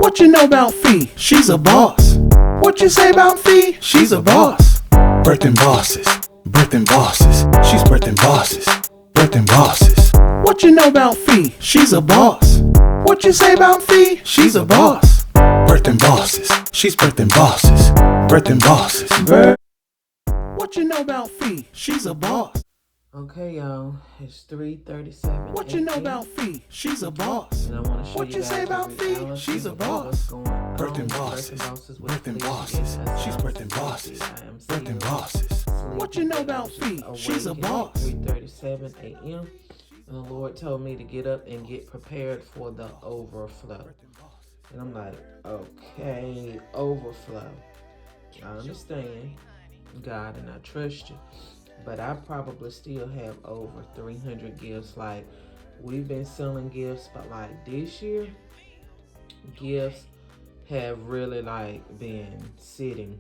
What you know about Fee? She's a boss. What you say about Fee? She's a boss. Birthing bosses, birthing bosses. She's birthing bosses, birthing bosses. What you know about Fee? She's a boss. What you say about Fee? She's a boss. Birthing bosses, she's birthing bosses, birthing bosses. What you know about Fee? She's a boss. Okay, y'all, it's 3:37. What you know about Fee? She's a boss. And I want to show What you say about Fee? She's a boss. Birthing bosses, birthing bosses. She's birthing bosses, birthing bosses. What you know about Fee? She's a boss. 3:37 a.m. And the Lord told me to get up and get prepared for the overflow. And I'm like, okay, overflow. I understand, God, and I trust you. But I probably still have over 300 gifts. Like, we've been selling gifts, but like this year, gifts have really like been sitting.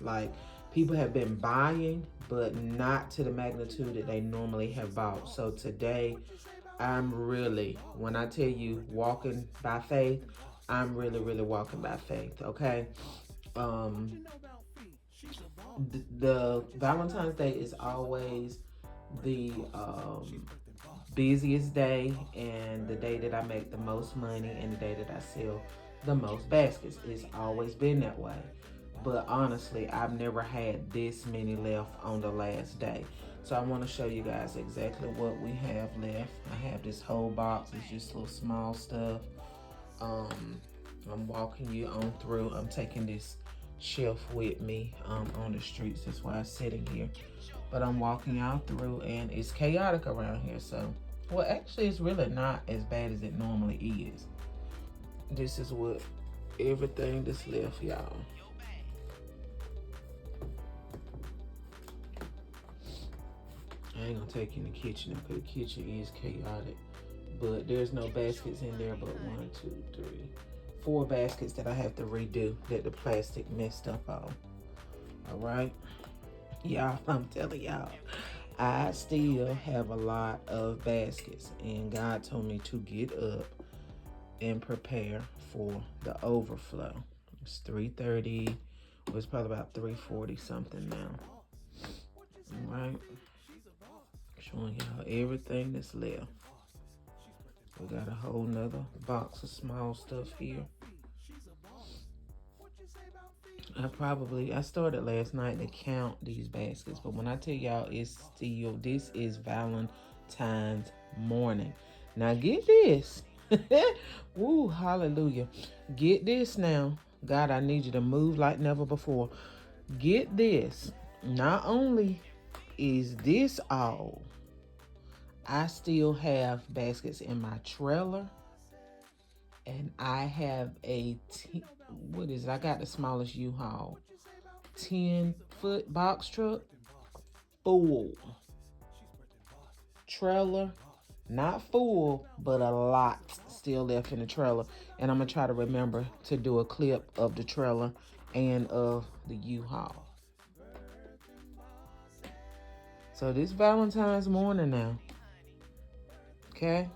Like, people have been buying, but not to the magnitude that they normally have bought. So today, I'm really, when I tell you walking by faith, I'm really walking by faith, okay? The Valentine's Day is always the busiest day and the day that I make the most money and the day that I sell the most baskets. It's always been that way. But honestly, I've never had this many left on the last day. So I want to show you guys exactly what we have left. I have this whole box. It's just little small stuff. I'm walking you on through. I'm taking this shelf with me on the streets. That's why I'm sitting here. But I'm walking y'all through, and it's chaotic around here. So, well, actually, it's really not as bad as it normally is. This is what everything that's left, y'all. I ain't gonna take you in the kitchen because the kitchen is chaotic. But there's no baskets in there but 1, 2, 3, 4 baskets that I have to redo that the plastic messed up on. All right, y'all, I'm telling y'all, I still have a lot of baskets, and God told me to get up and prepare for the overflow. It's 3:30. Well, it's probably about 3:40 something now. All right, showing y'all everything that's left. We got a whole nother box of small stuff here. I started last night to count these baskets, but when I tell y'all this is Valentine's morning. Now get this. Woo, hallelujah. Get this now. God, I need you to move like never before. Get this. Not only is this all, I still have baskets in my trailer, and I have what is it? I got the smallest U-Haul, 10-foot box truck, full trailer, not full, but a lot still left in the trailer. And I'm gonna try to remember to do a clip of the trailer and of the U-Haul. So this Valentine's morning now. Okay.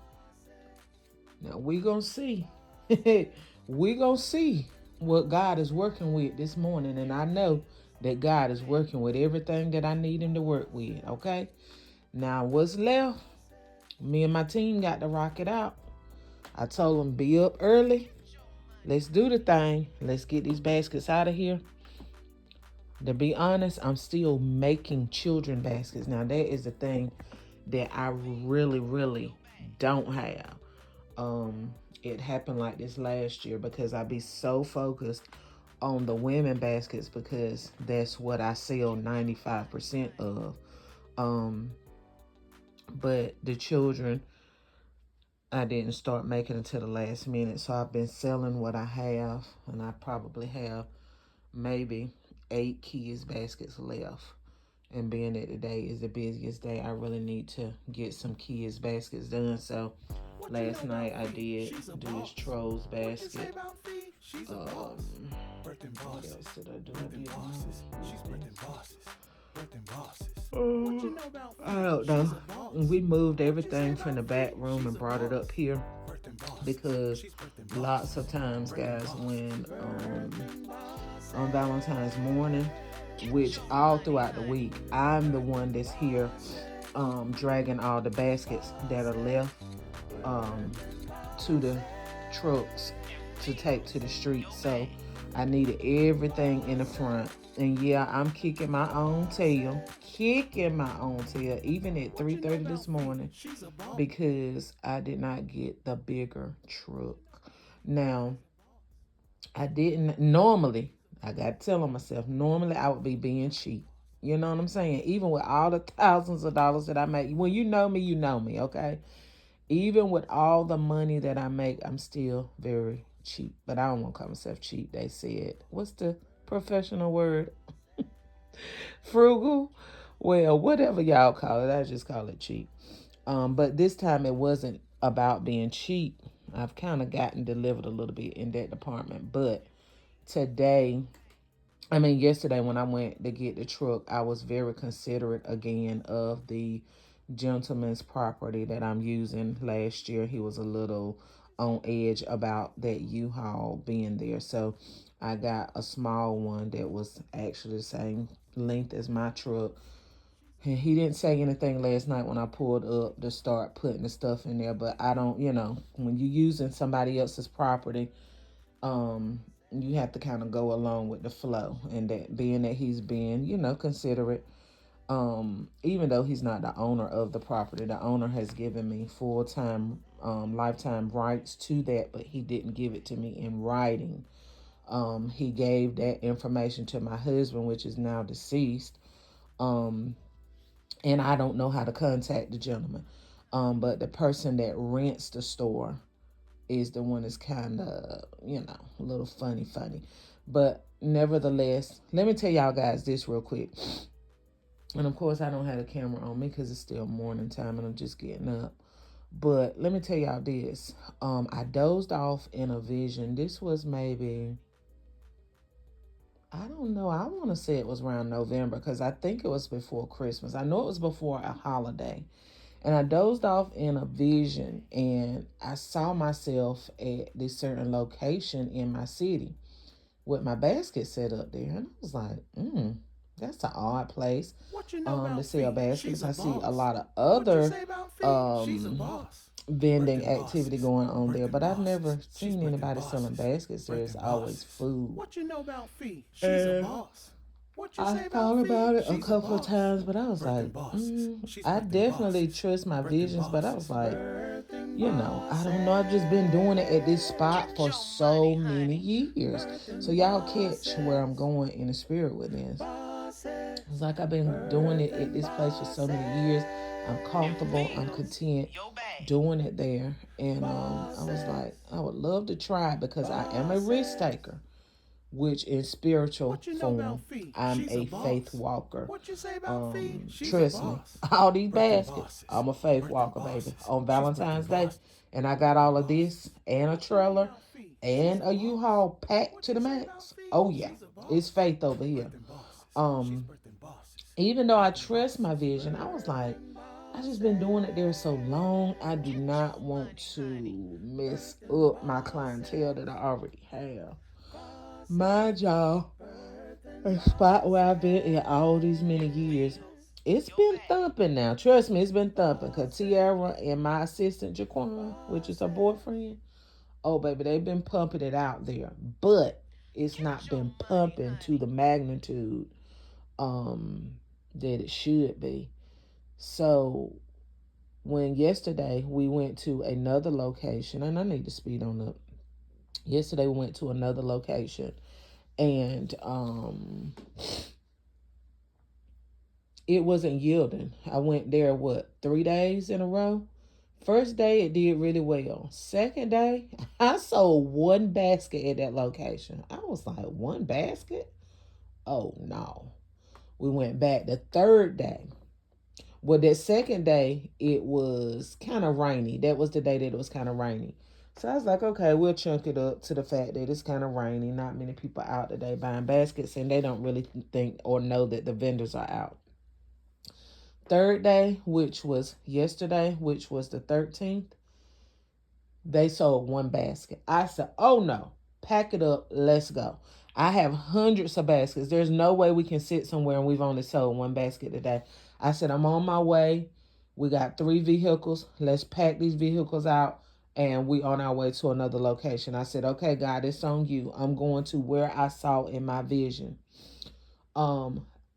Now we gonna see. We gonna see what God is working with this morning, and I know that God is working with everything that I need him to work with. Okay. Now what's left? Me and my team got to rock it out. I told them be up early. Let's do the thing. Let's get these baskets out of here. To be honest, I'm still making children baskets. Now that is the thing that I really don't have. It happened like this last year because I be so focused on the women baskets because that's what I sell 95% of. But the children, I didn't start making until the last minute. So I've been selling what I have, and I probably have maybe 8 kids baskets left. And being that today is the busiest day, I really need to get some kids baskets done. So last night I did do this trolls basket. What else did I do? Birthing bosses. What you know about I don't She's know. a boss. We moved What you say everything from about the back room She's and a brought it boss. up here Birthing bosses. because She's birthing lots bosses. of times, Birthing guys, bosses. when Birthing bosses. on Valentine's morning, which all throughout the week, I'm the one that's here dragging all the baskets that are left um, to the trucks to take to the street. So I needed everything in the front. And yeah, I'm kicking my own tail, even at 3:30 this morning because I did not get the bigger truck. Now, I didn't normally, I got to tell on myself, normally I would be being cheap. You know what I'm saying? Even with all the thousands of dollars that I make. When you know me, okay? Even with all the money that I make, I'm still very cheap. But I don't want to call myself cheap. They said, what's the professional word? Frugal? Well, whatever y'all call it, I just call it cheap. But this time it wasn't about being cheap. I've kind of gotten delivered a little bit in that department. But yesterday when I went to get the truck, I was very considerate again of the gentleman's property that I'm using. Last year, he was a little on edge about that U-Haul being there. So I got a small one that was actually the same length as my truck. And he didn't say anything last night when I pulled up to start putting the stuff in there. But I don't, when you're using somebody else's property, um, you have to kind of go along with the flow. And that being that he's being, considerate, even though he's not the owner of the property, the owner has given me full-time lifetime rights to that, but he didn't give it to me in writing. He gave that information to my husband, which is now deceased. um, and I don't know how to contact the gentleman. But the person that rents the store is the one that's kind of, a little funny. But nevertheless, let me tell y'all guys this real quick. And of course, I don't have the camera on me because it's still morning time and I'm just getting up. But let me tell y'all this. I dozed off in a vision. This was maybe, I don't know. I want to say it was around November because I think it was before Christmas. I know it was before a holiday. And I dozed off in a vision and I saw myself at this certain location in my city with my basket set up there. And I was like, that's an odd place to sell baskets. I see a lot of other vending activity going on there, but I've never seen anybody selling baskets. There's always food. What you know about Fee? She's a boss. What you I say thought about Fee? about it a She's a couple of boss. times, but I was like, Birthing bosses. She's I birthing definitely bosses. trust my Birthing visions, but I bosses. was like, Birthing I don't know. I've just been doing it at this spot for so many years. So y'all catch where I'm going in the spirit with this. It's like I've been doing it at this place for so many years. I'm comfortable. I'm content doing it there. And I was like, I would love to try it because I am a risk taker, which in spiritual form, I'm a faith walker. Trust me, all these baskets, I'm a faith walker, baby. On Valentine's Day, and I got all of this and a trailer and a U-Haul packed to the max. Oh yeah, it's faith over here. Um, Even though I trust my vision, I was like, I just been doing it there so long. I do not want to mess up my clientele that I already have. My job, a spot where I've been in all these many years. It's been thumping now. Trust me, it's been thumping. Cause Tiara and my assistant Jaquan, which is her boyfriend, oh baby, they've been pumping it out there. But it's not been pumping to the magnitude um that it should be. So when yesterday we went to another location, and I need to speed on up. Yesterday we went to another location and it wasn't yielding. I went there 3 days in a row. First day it did really well. Second day, I sold one basket at that location. I was like, one basket? Oh no. We went back the third day. Well, that second day, it was kind of rainy. That was the day that it was kind of rainy. So I was like, okay, we'll chunk it up to the fact that it's kind of rainy. Not many people out today buying baskets, and they don't really think or know that the vendors are out. Third day, which was yesterday, which was the 13th, they sold one basket. I said, oh no, pack it up, let's go. I have hundreds of baskets. There's no way we can sit somewhere and we've only sold one basket today. I said, I'm on my way. We got 3 vehicles. Let's pack these vehicles out and we on our way to another location. I said, okay, God, it's on you. I'm going to where I saw in my vision.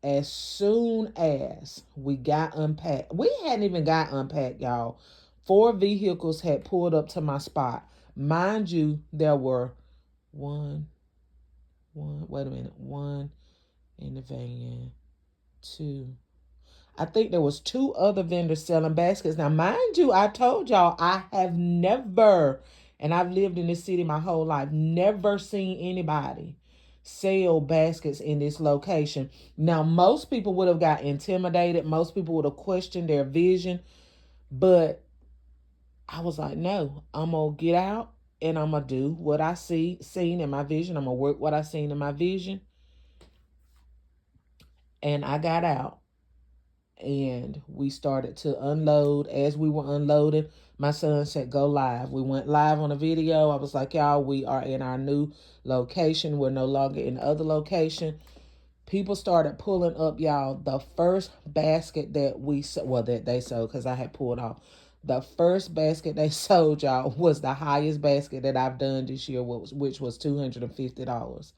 As soon as we got unpacked, we hadn't even got unpacked, y'all. 4 vehicles had pulled up to my spot. Mind you, there were one, wait a minute, 1 in the van, 2. I think there was 2 other vendors selling baskets. Now, mind you, I told y'all I have never, and I've lived in this city my whole life, never seen anybody sell baskets in this location. Now, most people would have got intimidated. Most people would have questioned their vision. But I was like, no, I'm going to get out and I'm going to do what I seen in my vision. I'm going to work what I seen in my vision. And I got out. And we started to unload. As we were unloading, my son said, go live. We went live on a video. I was like, y'all, we are in our new location. We're no longer in the other location. People started pulling up, y'all. The first basket that that they sold, because I had pulled off. The first basket they sold, y'all, was the highest basket that I've done this year, which was $250.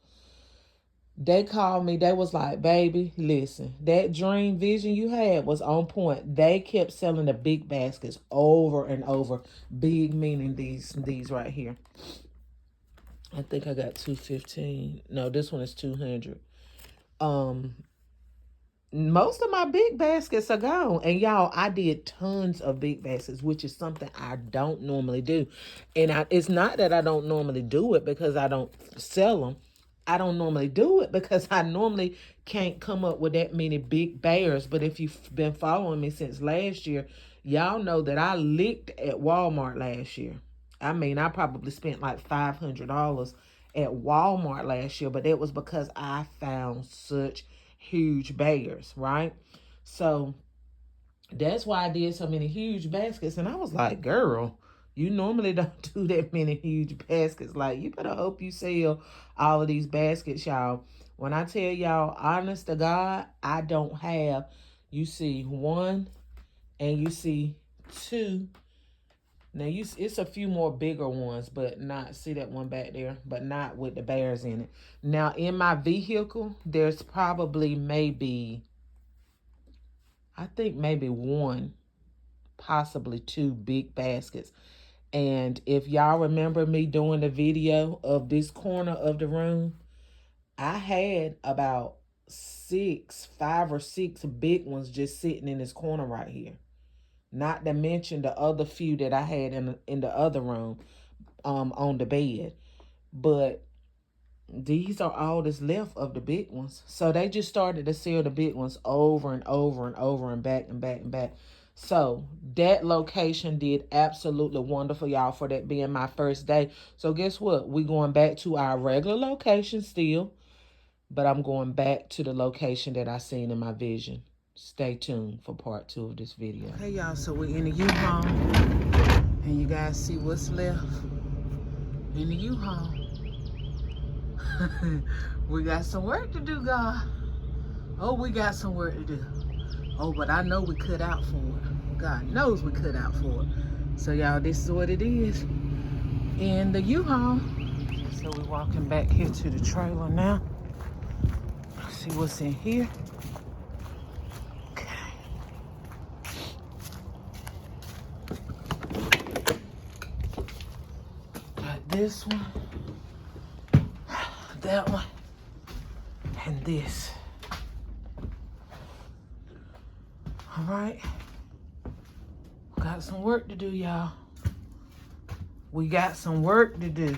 They called me. They was like, baby, listen, that dream vision you had was on point. They kept selling the big baskets over and over. Big meaning these right here. I think I got 215. No, this one is 200. Most of my big baskets are gone. And y'all, I did tons of big baskets, which is something I don't normally do. And it's not that I don't normally do it because I don't sell them. I don't normally do it because I normally can't come up with that many big bears. But if you've been following me since last year, y'all know that I licked at Walmart last year. I mean, I probably spent like $500 at Walmart last year, but it was because I found such huge bears, right? So that's why I did so many huge baskets. And I was like, girl, you normally don't do that many huge baskets. Like, you better hope you sell all of these baskets, y'all. When I tell y'all, honest to God, I don't have, you see 1 and you see 2. Now, it's a few more bigger ones, but not, see that one back there, but not with the bears in it. Now, in my vehicle, there's probably maybe, I think maybe 1, possibly 2 big baskets. And if y'all remember me doing the video of this corner of the room, I had about 5 or 6 big ones just sitting in this corner right here. Not to mention the other few that I had in the other room, on the bed. But these are all that's left of the big ones. So they just started to sell the big ones over and over and over and back and back and back. So that location did absolutely wonderful, y'all, for that being my first day. So guess what? We're going back to our regular location still, but I'm going back to the location that I seen in my vision. Stay tuned for part 2 of this video. Hey, y'all, so we're in the U-Haul, and you guys see what's left in the U-Haul. We got some work to do, God. Oh, we got some work to do. Oh, but I know we cut out for it. God knows we cut out for it. So, y'all, this is what it is in the U-Haul. So, we're walking back here to the trailer now. See what's in here. Okay. Got this one, that one, and this. All right. Got some work to do, y'all. We got some work to do.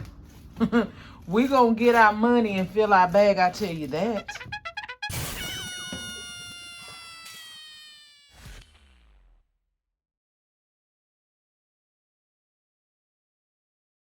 We gonna get our money and fill our bag, I tell you that.